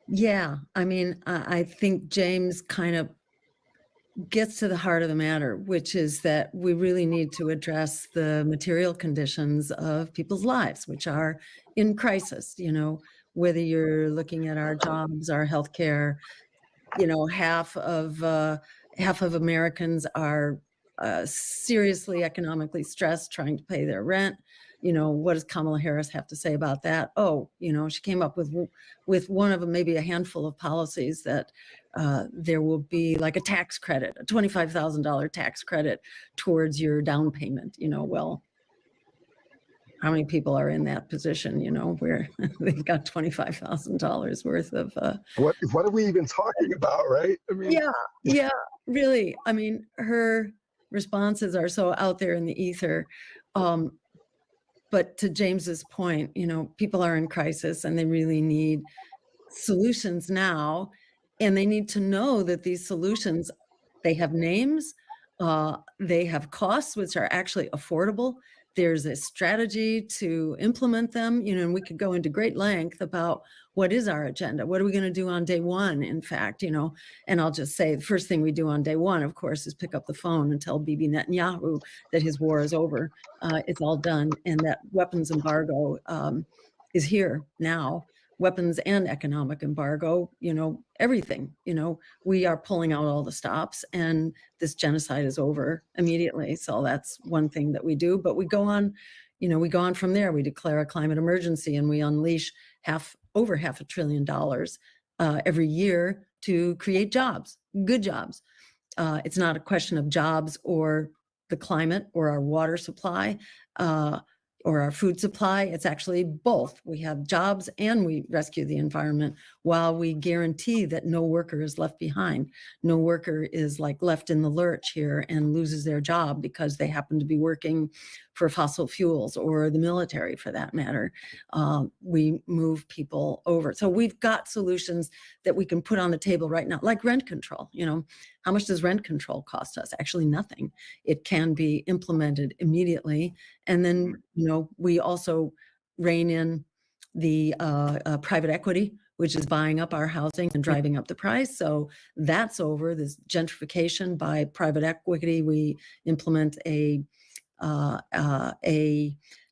Yeah, I mean, I think James kind of gets to the heart of the matter, which is that we really need to address the material conditions of people's lives, which are in crisis, whether you're looking at our jobs, our healthcare, half of Americans are seriously economically stressed trying to pay their rent. What does Kamala Harris have to say about that? Oh, she came up with one of them, maybe a handful of policies that there will be like a tax credit, a $25,000 tax credit towards your down payment. Well, how many people are in that position, where they've got $25,000 worth of what are we even talking about, right? I mean, yeah, really. I mean, her responses are so out there in the ether. But to James's point, people are in crisis and they really need solutions now. And they need to know that these solutions, they have names, they have costs, which are actually affordable. There's a strategy to implement them, and we could go into great length about what is our agenda. What are we going to do on day one, in fact, and I'll just say the first thing we do on day one, of course, is pick up the phone and tell Bibi Netanyahu that his war is over. It's all done, and that weapons embargo is here now. Weapons and economic embargo, everything, we are pulling out all the stops and this genocide is over immediately. So that's one thing that we do, but we go on from there. We declare a climate emergency and we unleash over $500 billion every year to create jobs, good jobs. It's not a question of jobs or the climate or our water supply, or our food supply. It's actually both. We have jobs and we rescue the environment while we guarantee that no worker is left behind. No worker is left in the lurch here and loses their job because they happen to be working for fossil fuels or the military for that matter. We move people over. So we've got solutions that we can put on the table right now, like rent control. How much does rent control cost us? Actually, nothing. It can be implemented immediately. And then, we also rein in the private equity, which is buying up our housing and driving up the price. So that's over. This gentrification by private equity. We implement a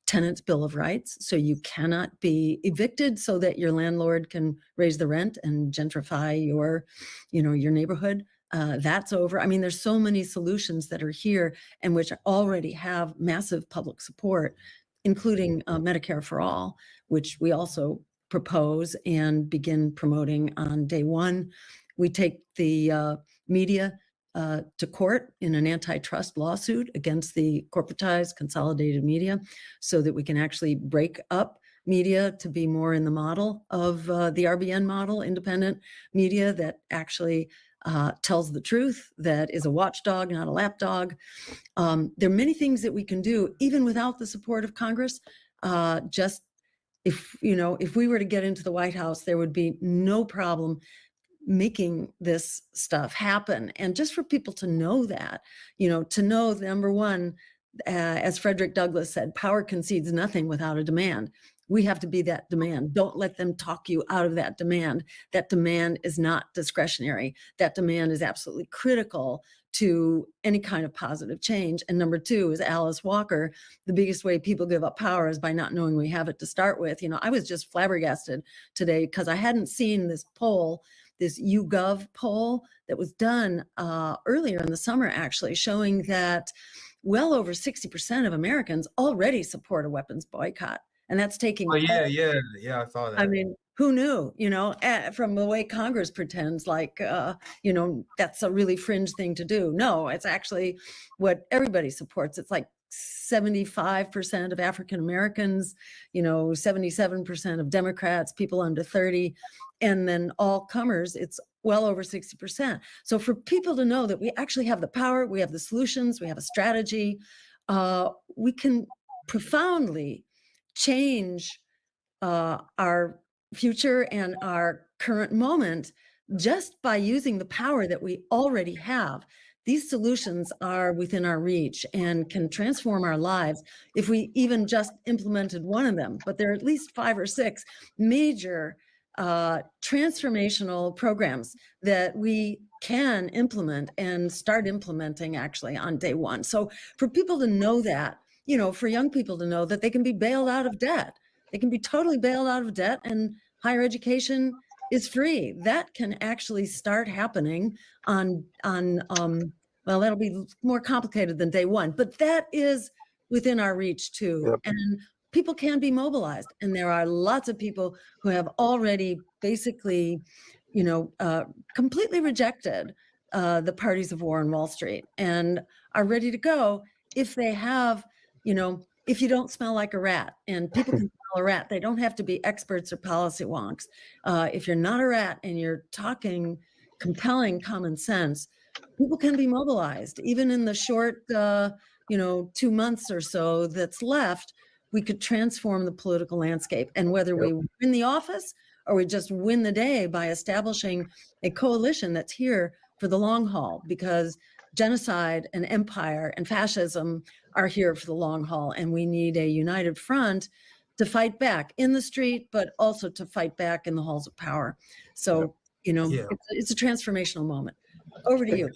tenant's bill of rights. So you cannot be evicted so that your landlord can raise the rent and gentrify your neighborhood. That's over. I mean, there's so many solutions that are here and which already have massive public support, including Medicare for All, which we also propose and begin promoting on day one. We take the media to court in an antitrust lawsuit against the corporatized consolidated media so that we can actually break up media to be more in the model of the RBN model, independent media that actually tells the truth, that is a watchdog, not a lapdog. There are many things that we can do, even without the support of Congress. Just if we were to get into the White House, there would be no problem making this stuff happen. And just for people to know that, to know, number one, as Frederick Douglass said, power concedes nothing without a demand. We have to be that demand. Don't let them talk you out of that demand. That demand is not discretionary. That demand is absolutely critical to any kind of positive change. And number two is Alice Walker. The biggest way people give up power is by not knowing we have it to start with. I was just flabbergasted today because I hadn't seen this poll, this YouGov poll that was done earlier in the summer, actually, showing that well over 60% of Americans already support a weapons boycott. And that's taking. Oh, yeah, I saw that. I mean, who knew, from the way Congress pretends that's a really fringe thing to do. No, it's actually what everybody supports. It's like 75% of African Americans, 77% of Democrats, people under 30, and then all comers, it's well over 60%. So for people to know that we actually have the power, we have the solutions, we have a strategy, we can profoundly change our future and our current moment just by using the power that we already have. These solutions are within our reach and can transform our lives if we even just implemented one of them. But there are at least 5 or 6 major transformational programs that we can implement and start implementing actually on day one. So for people to know that, for young people to know that they can be bailed out of debt, they can be totally bailed out of debt, and higher education is free. That can actually start happening well, that'll be more complicated than day one, but that is within our reach too. Yep. And people can be mobilized. And there are lots of people who have already basically, completely rejected the parties of war on Wall Street and are ready to go if they have, if you don't smell like a rat, and people can smell a rat. They don't have to be experts or policy wonks. If you're not a rat and you're talking compelling common sense, people can be mobilized. Even in the short, 2 months or so that's left, we could transform the political landscape. And whether we win the office or we just win the day by establishing a coalition that's here for the long haul, because genocide and empire and fascism are here for the long haul. And we need a united front to fight back in the street, but also to fight back in the halls of power. So, Yeah. it's a transformational moment. Over to you.